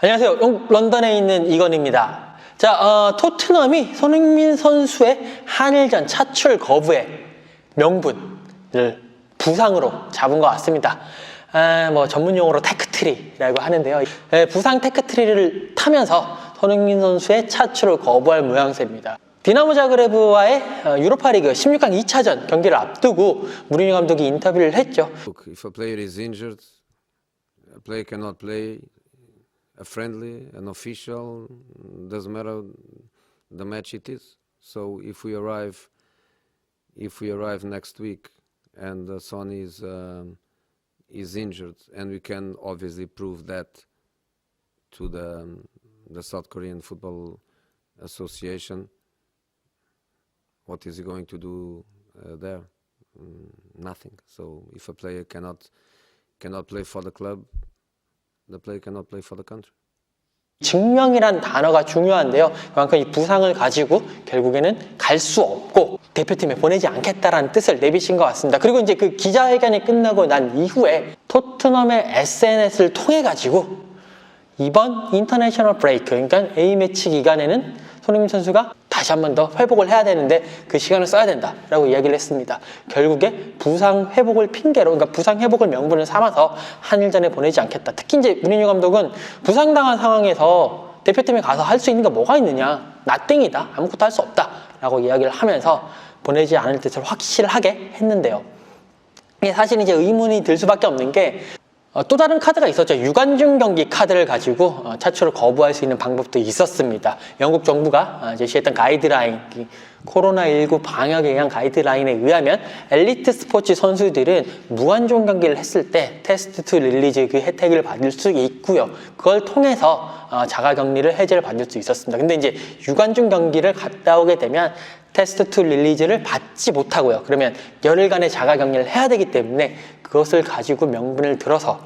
안녕하세요. 런던에 있는 이건입니다. 자, 토트넘이 손흥민 선수의 한일전 차출 거부의 명분을 부상으로 잡은 것 같습니다. 전문 용어로 테크트리라고 하는데요. 부상 테크트리를 타면서 손흥민 선수의 차출을 거부할 모양새입니다. 디나모 자그레브와의 유로파리그 16강 2차전 경기를 앞두고 무리뉴 감독이 인터뷰를 했죠. If a player is injured, a player cannot play a friendly, an official, doesn't matter the match it is. So if we arrive next week and Son is injured, and we can obviously prove that to the South Korean Football Association, what is he going to do there? Nothing. So if a player cannot play for the club, the player cannot play for the country. 증명이란 단어가 중요한데요. 그만큼 이 부상을 가지고 결국에는 갈 수 없고 대표팀에 보내지 않겠다라는 뜻을 내비친 것 같습니다. 그리고 이제 그 기자회견이 끝나고 난 이후에 토트넘의 SNS를 통해 가지고 이번 인터내셔널 브레이크, 그러니까 A매치 기간에는 손흥민 선수가 다시 한 번 더 회복을 해야 되는데 그 시간을 써야 된다라고 이야기를 했습니다. 결국에 부상 회복을 핑계로, 그러니까 부상 회복을 명분을 삼아서 한일전에 보내지 않겠다. 특히 이제 무리뉴 감독은 부상당한 상황에서 대표팀에 가서 할 수 있는 게 뭐가 있느냐, 나땡이다, 아무것도 할 수 없다라고 이야기를 하면서 보내지 않을 뜻을 확실하게 했는데요. 이게 사실 이제 의문이 들 수밖에 없는 게 또 다른 카드가 있었죠. 유관중 경기 카드를 가지고 차출을 거부할 수 있는 방법도 있었습니다. 영국 정부가 제시했던 가이드라인, 코로나19 방역에 의한 가이드라인에 의하면 엘리트 스포츠 선수들은 무관중 경기를 했을 때 테스트 투 릴리즈 그 혜택을 받을 수 있고요. 그걸 통해서 자가격리를 해제를 받을 수 있었습니다. 근데 이제 유관중 경기를 갔다 오게 되면 테스트 투 릴리즈를 받지 못하고요. 그러면 열흘간의 자가격리를 해야 되기 때문에 그것을 가지고 명분을 들어서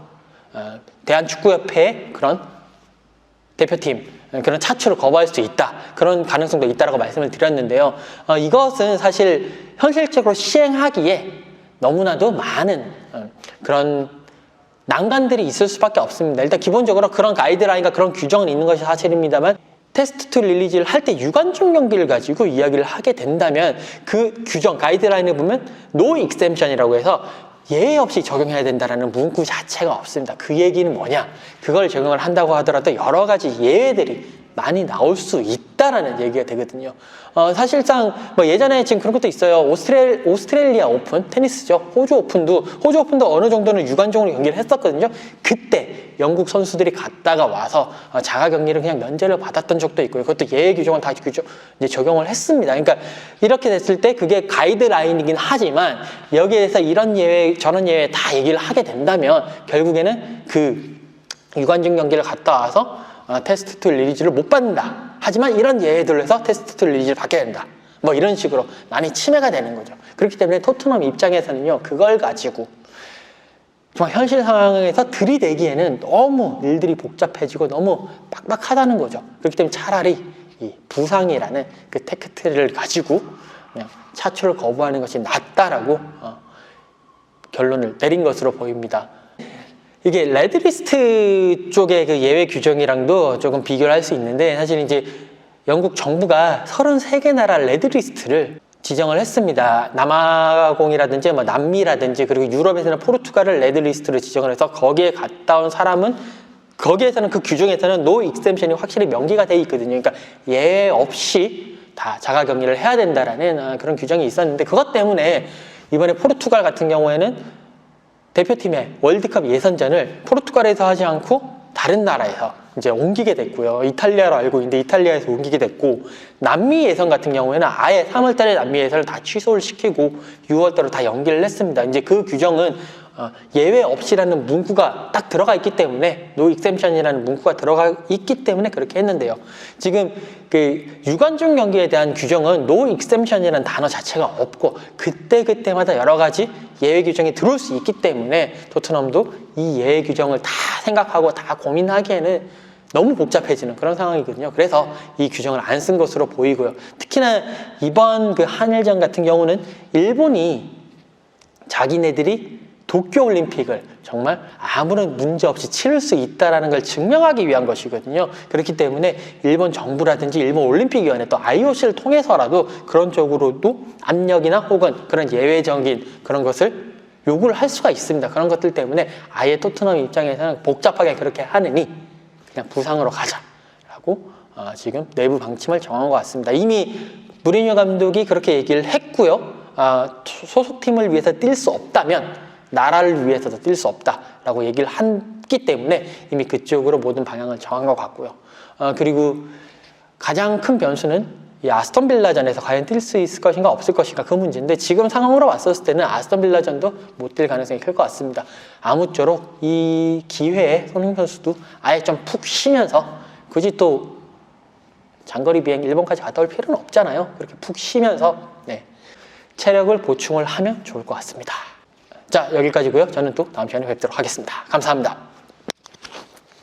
대한축구협회의 그런 대표팀, 그런 차출을 거부할 수 있다. 그런 가능성도 있다라고 말씀을 드렸는데요. 이것은 사실 현실적으로 시행하기에 너무나도 많은 그런 난관들이 있을 수밖에 없습니다. 일단 기본적으로 그런 가이드라인과 그런 규정은 있는 것이 사실입니다만 테스트 투 릴리즈를 할 때 유관중 경기를 가지고 이야기를 하게 된다면 그 규정, 가이드라인을 보면 노 익셈션이라고 해서 예외 없이 적용해야 된다는 문구 자체가 없습니다. 그 얘기는 뭐냐? 그걸 적용을 한다고 하더라도 여러 가지 예외들이 많이 나올 수 있다라는 얘기가 되거든요. 사실상 예전에 지금 그런 것도 있어요. 오스트레일리아 오픈, 테니스죠. 호주 오픈도 어느 정도는 유관중으로 경기를 했었거든요. 그때 영국 선수들이 갔다가 와서 자가격리를 그냥 면제를 받았던 적도 있고요. 그것도 예외 규정은 다 이제 적용을 했습니다. 그러니까 이렇게 됐을 때 그게 가이드라인이긴 하지만 여기에 대해서 이런 예외, 저런 예외 다 얘기를 하게 된다면 결국에는 그 유관중 경기를 갔다 와서 테스트 투 릴리즈를 못 받는다. 하지만 이런 예외들로 해서 테스트 투 릴리즈를 받게 된다. 이런 식으로 많이 침해가 되는 거죠. 그렇기 때문에 토트넘 입장에서는요, 그걸 가지고 정말 현실 상황에서 들이대기에는 너무 일들이 복잡해지고 너무 빡빡하다는 거죠. 그렇기 때문에 차라리 이 부상이라는 그 테크트리를 가지고 그냥 차출을 거부하는 것이 낫다라고 결론을 내린 것으로 보입니다. 이게 레드리스트 쪽의 그 예외 규정이랑도 조금 비교를 할 수 있는데 사실 이제 영국 정부가 33개 나라 레드리스트를 지정을 했습니다. 남아공이라든지 남미라든지 그리고 유럽에서는 포르투갈을 레드리스트로 지정을 해서 거기에 갔다 온 사람은 거기에서는 그 규정에서는 노 익셈션이 확실히 명기가 돼 있거든요. 그러니까 예외 없이 다 자가격리를 해야 된다라는 그런 규정이 있었는데 그것 때문에 이번에 포르투갈 같은 경우에는 대표팀의 월드컵 예선전을 포르투갈에서 하지 않고 다른 나라에서 이제 옮기게 됐고요. 이탈리아로 알고 있는데 이탈리아에서 옮기게 됐고 남미 예선 같은 경우에는 아예 3월달에 남미 예선을 다 취소를 시키고 6월달로 다 연기를 했습니다. 이제 그 규정은 예외 없이라는 문구가 딱 들어가 있기 때문에 노 익셈션이라는 문구가 들어가 있기 때문에 그렇게 했는데요. 지금 그 유관중 경기에 대한 규정은 노 익셈션이라는 단어 자체가 없고 그때마다 여러 가지 예외 규정이 들어올 수 있기 때문에 토트넘도 이 예외 규정을 다 생각하고 다 고민하기에는 너무 복잡해지는 그런 상황이거든요. 그래서 이 규정을 안 쓴 것으로 보이고요. 특히나 이번 그 한일전 같은 경우는 일본이 자기네들이 도쿄올림픽을 정말 아무런 문제 없이 치를 수 있다는 걸 증명하기 위한 것이거든요. 그렇기 때문에 일본 정부라든지 일본 올림픽위원회 또 IOC를 통해서라도 그런 쪽으로도 압력이나 혹은 그런 예외적인 그런 것을 요구를 할 수가 있습니다. 그런 것들 때문에 아예 토트넘 입장에서는 복잡하게 그렇게 하느니 그냥 부상으로 가자라고 지금 내부 방침을 정한 것 같습니다. 이미 무리뉴 감독이 그렇게 얘기를 했고요. 소속팀을 위해서 뛸 수 없다면 나라를 위해서도 뛸 수 없다라고 얘기를 했기 때문에 이미 그쪽으로 모든 방향을 정한 것 같고요. 그리고 가장 큰 변수는 이 아스톤 빌라전에서 과연 뛸 수 있을 것인가 없을 것인가 그 문제인데 지금 상황으로 봤었을 때는 아스톤 빌라전도 못 뛸 가능성이 클 것 같습니다. 아무쪼록 이 기회에 손흥민 선수도 아예 좀 푹 쉬면서 굳이 또 장거리 비행 일본까지 갔다 올 필요는 없잖아요. 그렇게 푹 쉬면서 체력을 보충을 하면 좋을 것 같습니다. 자, 여기까지고요. 저는 또 다음 시간에 뵙도록 하겠습니다. 감사합니다.